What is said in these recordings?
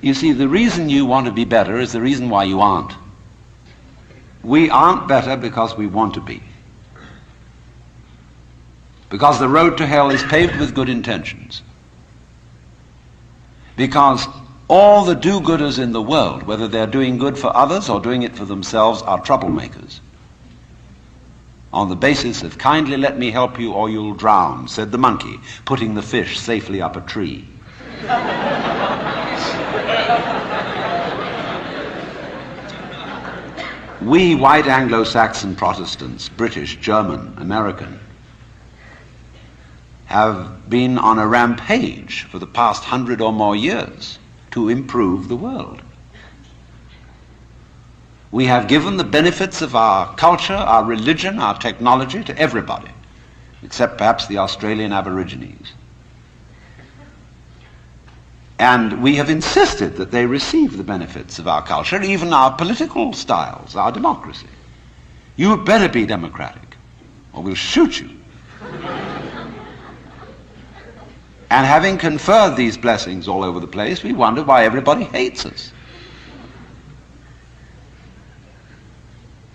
You see, the reason you want to be better is the reason why you aren't. We aren't better because we want to be. Because the road to hell is paved with good intentions. Because all the do-gooders in the world, whether they're doing good for others or doing it for themselves, are troublemakers. On the basis of kindly let me help you or you'll drown, said the monkey, putting the fish safely up a tree. We white Anglo-Saxon Protestants, British, German, American, have been on a rampage for the past 100 or more years to improve the world. We have given the benefits of our culture, our religion, our technology to everybody, except perhaps the Australian Aborigines. And we have insisted that they receive the benefits of our culture, even our political styles, our democracy. You better be democratic, or we'll shoot you. And having conferred these blessings all over the place, we wonder why everybody hates us.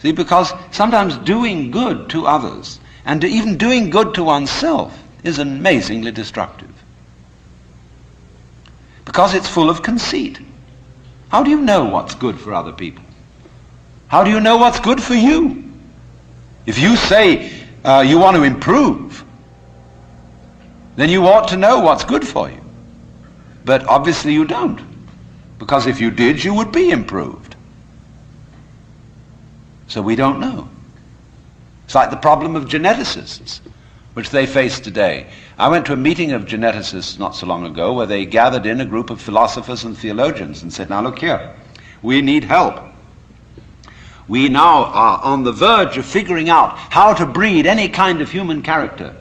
See, because sometimes doing good to others, and even doing good to oneself, is amazingly destructive. Because it's full of conceit. How do you know what's good for other people? How do you know what's good for you? If you say you want to improve, then you ought to know what's good for you. But obviously you don't. Because if you did, you would be improved. So we don't know. It's like the problem of geneticists, which they face today. I went to a meeting of geneticists not so long ago where they gathered in a group of philosophers and theologians and said, now look here, we need help. We now are on the verge of figuring out how to breed any kind of human character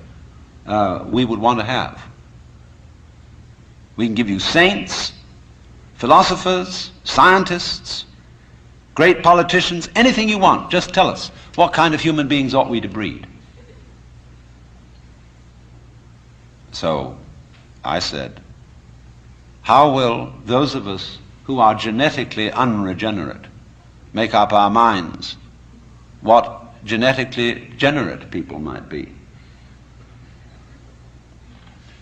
we would want to have. We can give you saints, philosophers, scientists, great politicians, anything you want. Just tell us, what kind of human beings ought we to breed? So I said, how will those of us who are genetically unregenerate make up our minds what genetically generate people might be?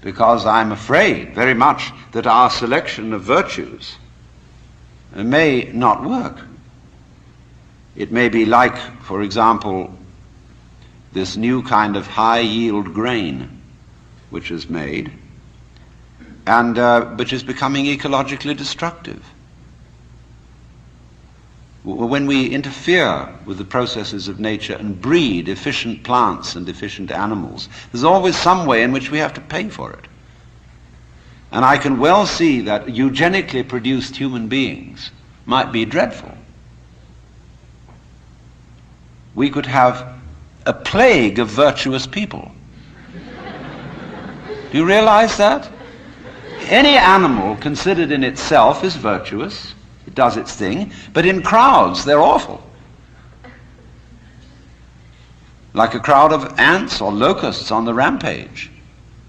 Because I'm afraid very much that our selection of virtues may not work. It may be like, for example, this new kind of high-yield grain which is made, and which is becoming ecologically destructive. When we interfere with the processes of nature and breed efficient plants and efficient animals, there's always some way in which we have to pay for it. And I can well see that eugenically produced human beings might be dreadful. We could have a plague of virtuous people. Do you realize that? Any animal considered in itself is virtuous. It does its thing. But in crowds, they're awful. Like a crowd of ants or locusts on the rampage.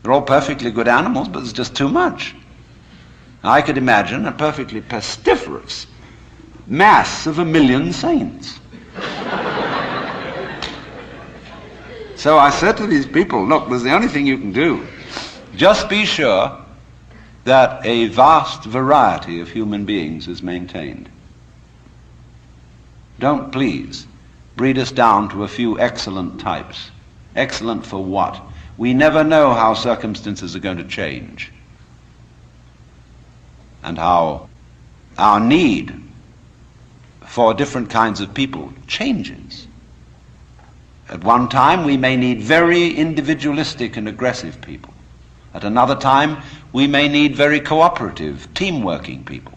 They're all perfectly good animals, but there's just too much. I could imagine a perfectly pestiferous mass of 1 million saints. So I said to these people, look, there's the only thing you can do. Just be sure that a vast variety of human beings is maintained. Don't please breed us down to a few excellent types. Excellent for what? We never know how circumstances are going to change and how our need for different kinds of people changes. At one time we may need very individualistic and aggressive people. At another time, we may need very cooperative, team-working people.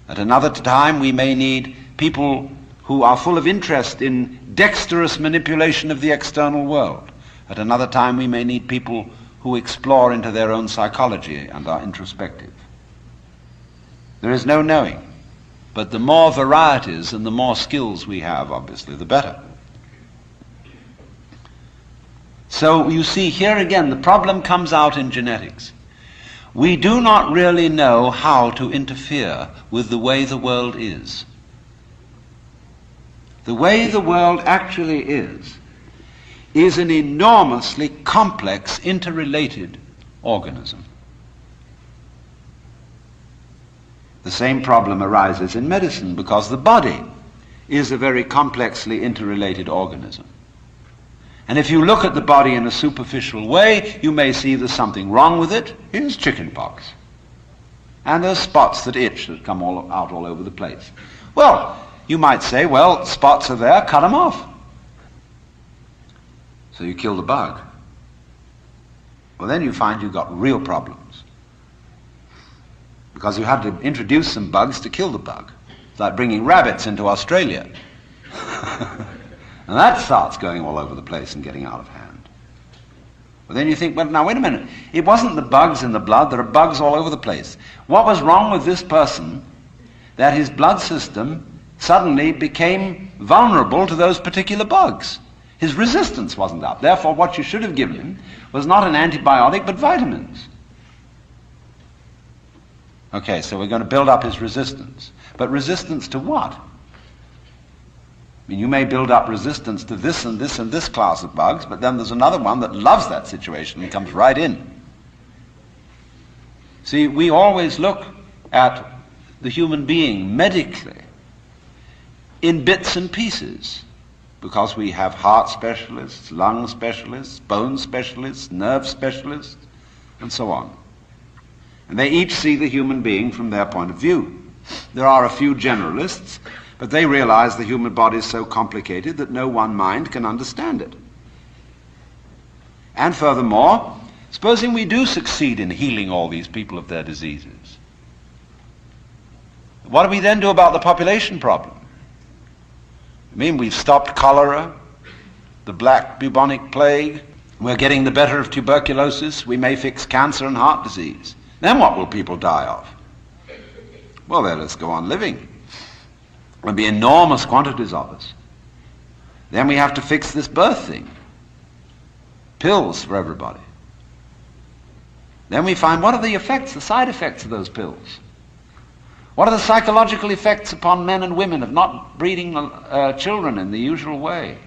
At another time, we may need people who are full of interest in dexterous manipulation of the external world. At another time, we may need people who explore into their own psychology and are introspective. There is no knowing. But the more varieties and the more skills we have, obviously, the better. So you see, here again, the problem comes out in genetics. we do not really know how to interfere with the way the world is. The way the world actually is an enormously complex, interrelated organism. The same problem arises in medicine because the body is a very complexly interrelated organism. And if you look at the body in a superficial way, you may see there's something wrong with it. Here's chicken pox. And there's spots that itch that come out all over the place. Well, you might say, well, spots are there, cut them off. So you kill the bug. Well, then you find you've got real problems. Because you had to introduce some bugs to kill the bug. It's like bringing rabbits into Australia. And that starts going all over the place and getting out of hand. Well, then you think, well, now wait a minute. It wasn't the bugs in the blood. There are bugs all over the place. What was wrong with this person that his blood system suddenly became vulnerable to those particular bugs? His resistance wasn't up. Therefore, what you should have given him was not an antibiotic, but vitamins. Okay, so we're going to build up his resistance. But resistance to what? I mean, you may build up resistance to this and this and this class of bugs, but then there's another one that loves that situation and comes right in. See, we always look at the human being medically in bits and pieces, because we have heart specialists, lung specialists, bone specialists, nerve specialists, and so on. And they each see the human being from their point of view. There are a few generalists, but they realize the human body is so complicated that no one mind can understand it. And furthermore, supposing we do succeed in healing all these people of their diseases, what do we then do about the population problem? I mean, we've stopped cholera, the black bubonic plague, we're getting the better of tuberculosis, we may fix cancer and heart disease. Then what will people die of? Well, they'll just go on living. There'll be enormous quantities of us. Then we have to fix this birth thing. Pills for everybody. Then we find, what are the effects, the side effects of those pills? What are the psychological effects upon men and women of not breeding children in the usual way?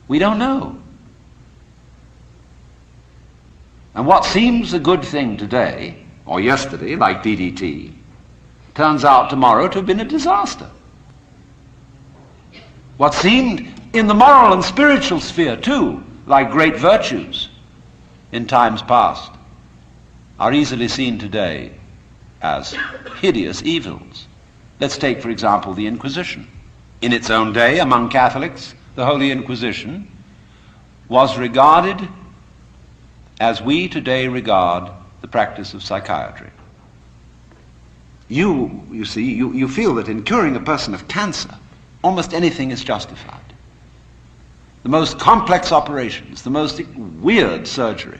We don't know. And what seems a good thing today, or yesterday, like DDT, turns out tomorrow to have been a disaster. What seemed in the moral and spiritual sphere too, like great virtues in times past, are easily seen today as hideous evils. Let's take, for example, the Inquisition. In its own day, among Catholics, the Holy Inquisition was regarded as we today regard the practice of psychiatry. You see, you feel that in curing a person of cancer, almost anything is justified. The most complex operations, the most weird surgery,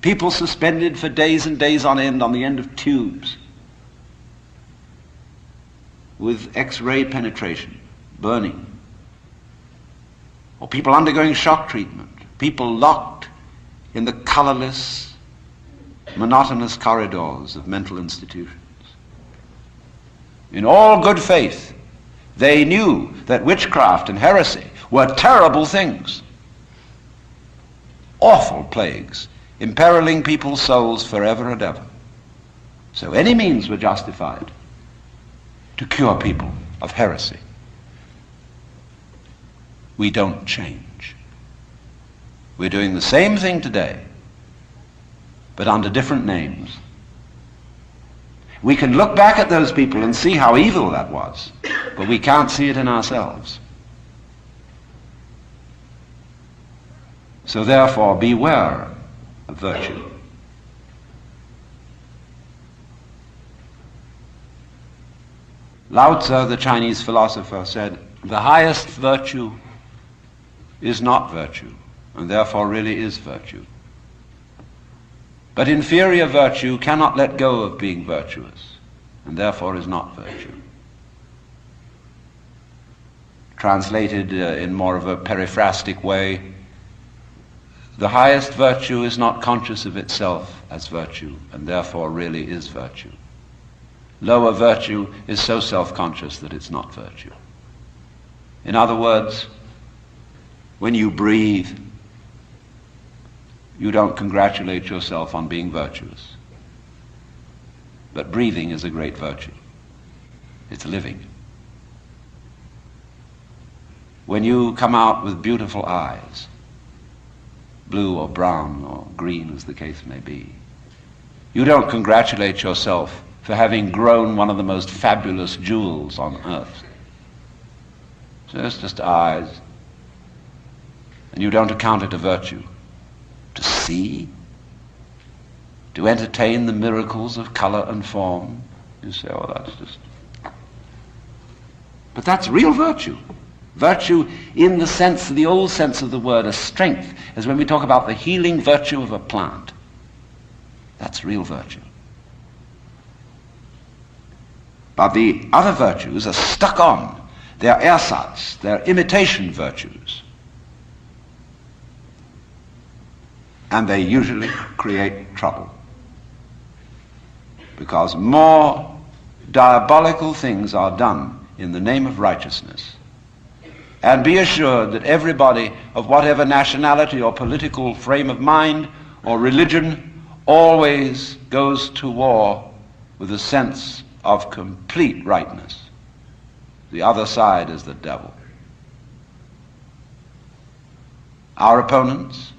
people suspended for days and days on the end of tubes with X-ray penetration, burning, or people undergoing shock treatment, people locked in the colorless, monotonous corridors of mental institutions. In all good faith, they knew that witchcraft and heresy were terrible things, awful plagues, imperiling people's souls forever and ever. So any means were justified to cure people of heresy. We don't change. We're doing the same thing today, but under different names. We can look back at those people and see how evil that was, but we can't see it in ourselves. So therefore, beware of virtue. Lao Tzu, the Chinese philosopher, said, the highest virtue is not virtue, and therefore really is virtue. But inferior virtue cannot let go of being virtuous, and therefore is not virtue. Translated in more of a periphrastic way, The highest virtue is not conscious of itself as virtue, and therefore really is virtue. Lower virtue is so self-conscious that it's not virtue. In other words, when you breathe, you don't congratulate yourself on being virtuous. But breathing is a great virtue. It's living. When you come out with beautiful eyes, blue or brown or green as the case may be, you don't congratulate yourself for having grown one of the most fabulous jewels on earth. So it's just eyes. And you don't account it a virtue. To see, to entertain the miracles of color and form, you say, oh, that's just... But that's real virtue. Virtue in the sense, the old sense of the word, as strength, as when we talk about the healing virtue of a plant. That's real virtue. But the other virtues are stuck on. They're ersatz, they're imitation virtues. And they usually create trouble. Because more diabolical things are done in the name of righteousness. And be assured that everybody of whatever nationality or political frame of mind or religion always goes to war with a sense of complete rightness. The other side is the devil. Our opponents,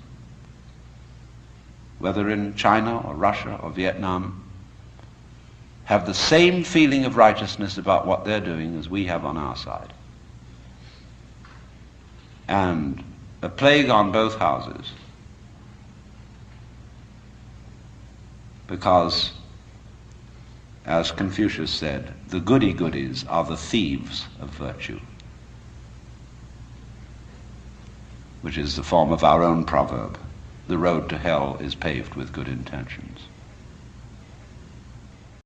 whether in China or Russia or Vietnam, have the same feeling of righteousness about what they're doing as we have on our side. And a plague on both houses, because, as Confucius said, the goody-goodies are the thieves of virtue, which is the form of our own proverb, the road to hell is paved with good intentions.